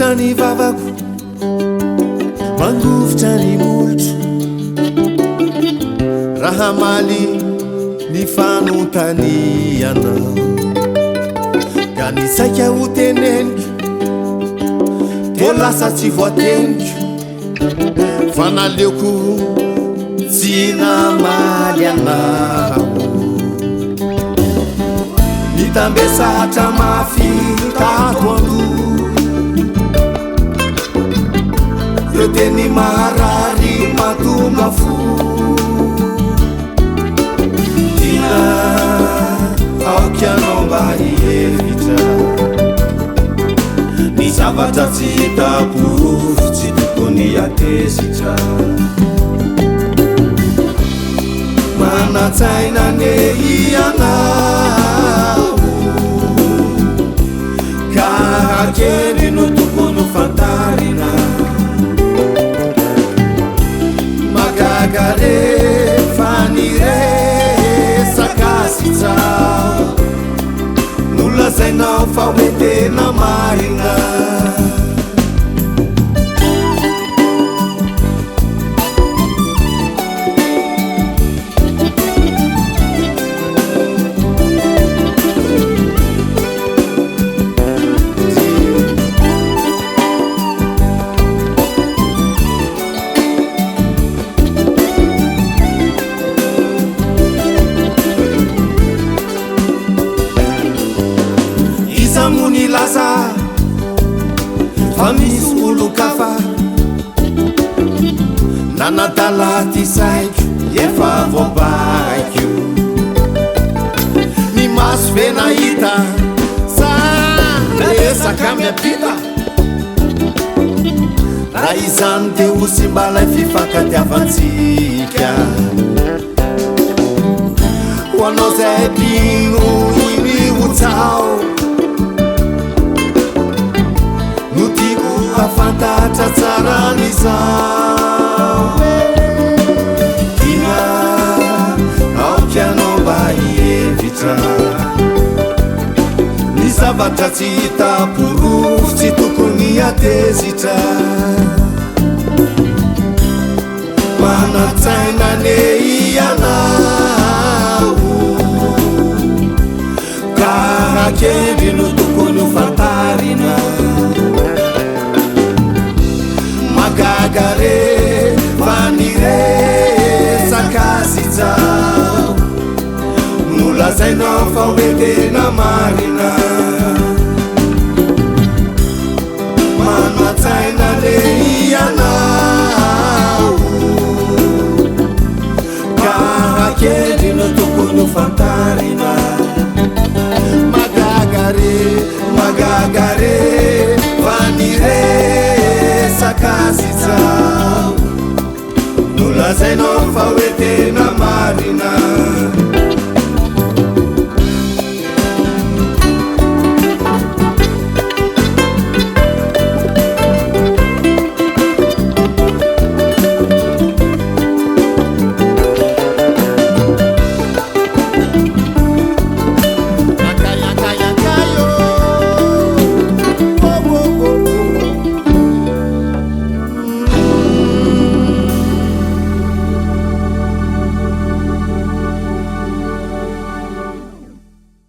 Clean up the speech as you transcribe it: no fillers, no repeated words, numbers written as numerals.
Nany vavako mangovotra ny molotra raha maly ny fanontanianao ka ny saika ho teneniko dia lasa tsy voateniko fa naleoko tsy namaly anao nitambesatra mafy kako ando eo teny maharary matonga fo tina aokianao mba hihevitra ny zavatra tsy hitapofo tsy tokony atezitra manatsaina ne ianao ka hakely no tokony fantarina magaga rehefa niresaka sitsao nolazainao fa hoe tena marina moni laza fa misy olo kafa nanadala ty saiko efa voabaiko ny maso ve nahita sa resaka miapita raha izany de osy mbalay fifankatiavantsika ho anao zay pino iny otsao afantatra tsaran'izao tina aokianao mba hihevitra ny zavatra tsy hitaporofo tsy tokony atezitra manatsaina ne ianao ka hakely no tokony fantarina magaga rehefa niresaka sitsao nolazainao fa hoe tena marina manatsaina le ianao ka hakely no tokony fantarina magaga rehefa niresaka sitsao nolazainao fa hoe tena